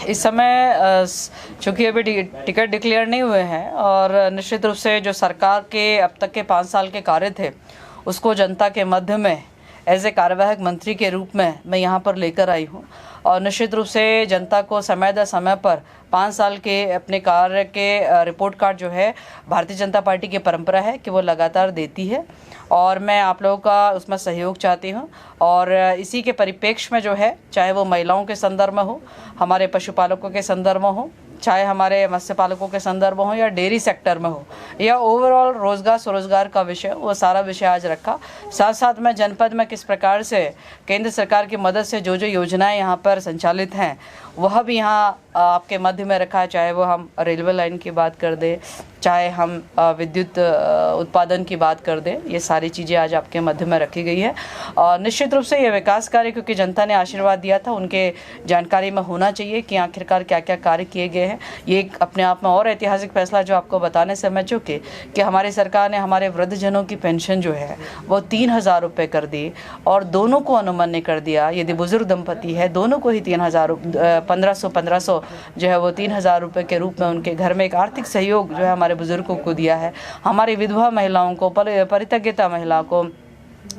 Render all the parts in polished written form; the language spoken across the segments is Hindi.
इस समय चूँकि अभी टिकट डिक्लेयर नहीं हुए हैं और निश्चित रूप से जो सरकार के अब तक के 5 साल के कार्य थे उसको जनता के मध्य में एज ए कार्यवाहक मंत्री के रूप में मैं यहाँ पर लेकर आई हूँ और निश्चित रूप से जनता को समय दर समय पर 5 साल के अपने कार्य के रिपोर्ट कार्ड जो है भारतीय जनता पार्टी की परंपरा है कि वो लगातार देती है और मैं आप लोगों का उसमें सहयोग चाहती हूँ। और इसी के परिप्रेक्ष्य में जो है, चाहे वो महिलाओं के संदर्भ में हो, हमारे पशुपालकों के संदर्भ में हो, चाहे हमारे मत्स्य पालकों के संदर्भ में हो या डेयरी सेक्टर में हो या ओवरऑल रोजगार स्वरोजगार का विषय, वो सारा विषय आज रखा। साथ साथ में जनपद में किस प्रकार से केंद्र सरकार की मदद से जो जो योजनाएं यहाँ पर संचालित हैं वह भी यहाँ आपके मध्य में रखा है। चाहे वो हम रेलवे लाइन की बात कर दें, चाहे हम विद्युत उत्पादन की बात कर दें, ये सारी चीज़ें आज आपके मध्य में रखी गई है। और निश्चित रूप से ये विकास कार्य क्योंकि जनता ने आशीर्वाद दिया था, उनके जानकारी में होना चाहिए कि आखिरकार क्या क्या कार्य किए गए हैं। ये एक अपने आप में और ऐतिहासिक फैसला जो आपको बताने से मैं चूँकि कि हमारी सरकार ने हमारे वृद्धजनों की पेंशन जो है वो 3,000 रुपये कर दी और दोनों को अनुमन्य कर दिया। यदि बुजुर्ग दंपति है दोनों को ही 1500 जो है वो 3,000 रुपये के रूप में उनके घर में एक आर्थिक सहयोग जो है हमारे बुजुर्गों को दिया है। हमारी विधवा महिलाओं को, परित्यक्ता महिला को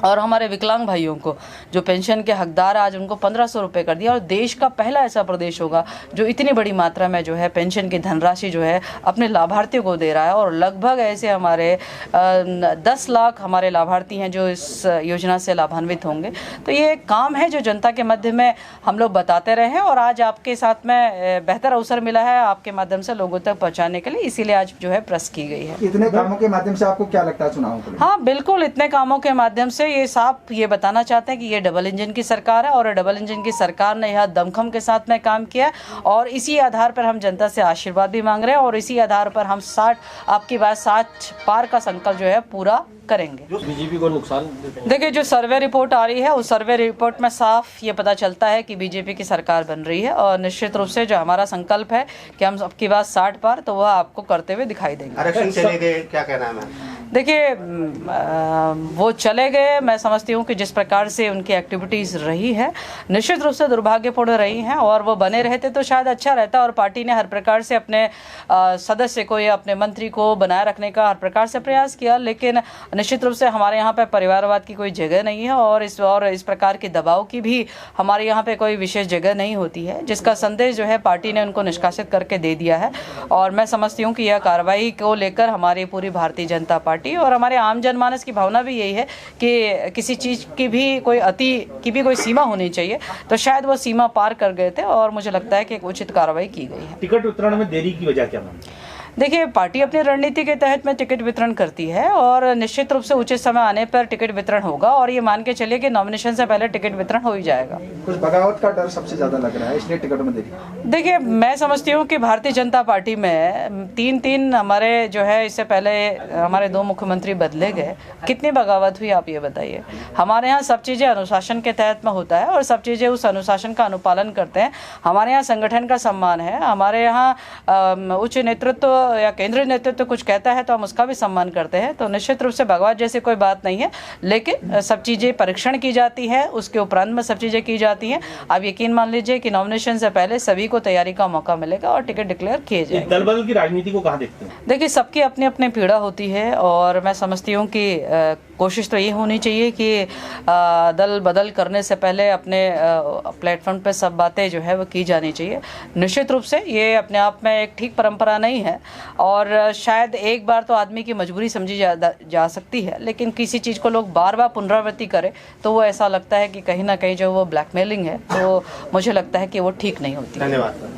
और हमारे विकलांग भाइयों को जो पेंशन के हकदार आज उनको 1,500 रुपये कर दिया। और देश का पहला ऐसा प्रदेश होगा जो इतनी बड़ी मात्रा में जो है पेंशन की धनराशि जो है अपने लाभार्थियों को दे रहा है। और लगभग ऐसे हमारे 10 लाख हमारे लाभार्थी हैं जो इस योजना से लाभान्वित होंगे। तो ये काम है जो जनता के मध्य में हम लोग बताते रहे हैं और आज आपके साथ में बेहतर अवसर मिला है आपके माध्यम से लोगों तक पहुँचाने के लिए, इसीलिए आज जो है प्रेस की गई है। इतने कामों के माध्यम से आपको क्या लगता है चुनाव के लिए? हाँ बिल्कुल, इतने कामों के माध्यम से ये साफ ये बताना चाहते हैं कि ये डबल इंजन की सरकार है और डबल इंजन की सरकार ने यह दमखम के साथ में काम किया और इसी आधार पर हम जनता से आशीर्वाद भी मांग रहे हैं और इसी आधार पर हम 60 पार का संकल्प जो है पूरा करेंगे। बीजेपी को नुकसान देखिए, जो सर्वे रिपोर्ट आ रही है उस सर्वे रिपोर्ट में साफ ये पता चलता है कि बीजेपी की सरकार बन रही है और निश्चित रूप से जो हमारा संकल्प है कि हम सबकी बात 60 पार, तो वह आपको करते हुए दिखाई देंगे। आरक्षण चले गए, क्या कहना है? देखिए, वो चले गए, मैं समझती हूँ कि जिस प्रकार से उनकी एक्टिविटीज़ रही है निश्चित रूप से दुर्भाग्यपूर्ण रही हैं और वो बने रहते तो शायद अच्छा रहता और पार्टी ने हर प्रकार से अपने सदस्य को या अपने मंत्री को बनाए रखने का हर प्रकार से प्रयास किया। लेकिन निश्चित रूप से हमारे यहाँ पे परिवारवाद की कोई जगह नहीं है और इस प्रकार के दबाव की भी हमारे यहाँ पे कोई विशेष जगह नहीं होती है, जिसका संदेश जो है पार्टी ने उनको निष्कासित करके दे दिया है। और मैं समझती हूँ कि यह कार्रवाई को लेकर हमारी पूरी भारतीय जनता पार्टी और हमारे आम जनमानस की भावना भी यही है कि किसी चीज़ की भी कोई अति की भी कोई सीमा होनी चाहिए, तो शायद वो सीमा पार कर गए थे और मुझे लगता है कि एक उचित कार्रवाई की गई है। टिकट वितरण में देरी की वजह क्या है? देखिए, पार्टी अपनी रणनीति के तहत में टिकट वितरण करती है और निश्चित रूप से उचित समय आने पर टिकट वितरण होगा और ये मान के चलिए कि नॉमिनेशन से पहले टिकट वितरण हो ही जाएगा। कुछ बगावत का डर सबसे ज्यादा लग रहा है, इसलिए टिकट में देरी। देखिए, मैं समझती हूँ कि भारतीय जनता पार्टी में तीन हमारे जो है इससे पहले हमारे 2 मुख्यमंत्री बदले गए, कितनी बगावत हुई आप ये बताइए। हमारे यहाँ सब चीज़ें अनुशासन के तहत में होता है और सब चीज़ें उस अनुशासन का अनुपालन करते हैं। हमारे यहाँ संगठन का सम्मान है, हमारे यहाँ उच्च नेतृत्व या केंद्रीय नेतृत्व कुछ कहता है तो हम उसका भी सम्मान करते हैं। तो निश्चित रूप से बगवाद जैसी कोई बात नहीं है, लेकिन सब चीज़ें परीक्षण की जाती है, उसके उपरांत में सब चीज़ें की जाती हैं। आप यकीन मान लीजिए कि नॉमिनेशन से पहले सभी को तैयारी का मौका मिलेगा और टिकट डिक्लेयर किए जाएंगे। दल बदल की राजनीति को कहाँ देखते हैं? देखिए, सबकी अपनी अपनी पीड़ा होती है और मैं समझती हूँ कि कोशिश तो ये होनी चाहिए कि दल बदल करने से पहले अपने प्लेटफॉर्म पे सब बातें जो है वो की जानी चाहिए। निश्चित रूप से ये अपने आप में एक ठीक परंपरा नहीं है और शायद एक बार तो आदमी की मजबूरी समझी जा सकती है, लेकिन किसी चीज़ को लोग बार बार पुनरावृत्ति करें तो वो ऐसा लगता है कि कहीं ना कहीं जो वो ब्लैकमेलिंग है, तो मुझे लगता है कि वो ठीक नहीं होती। धन्यवाद।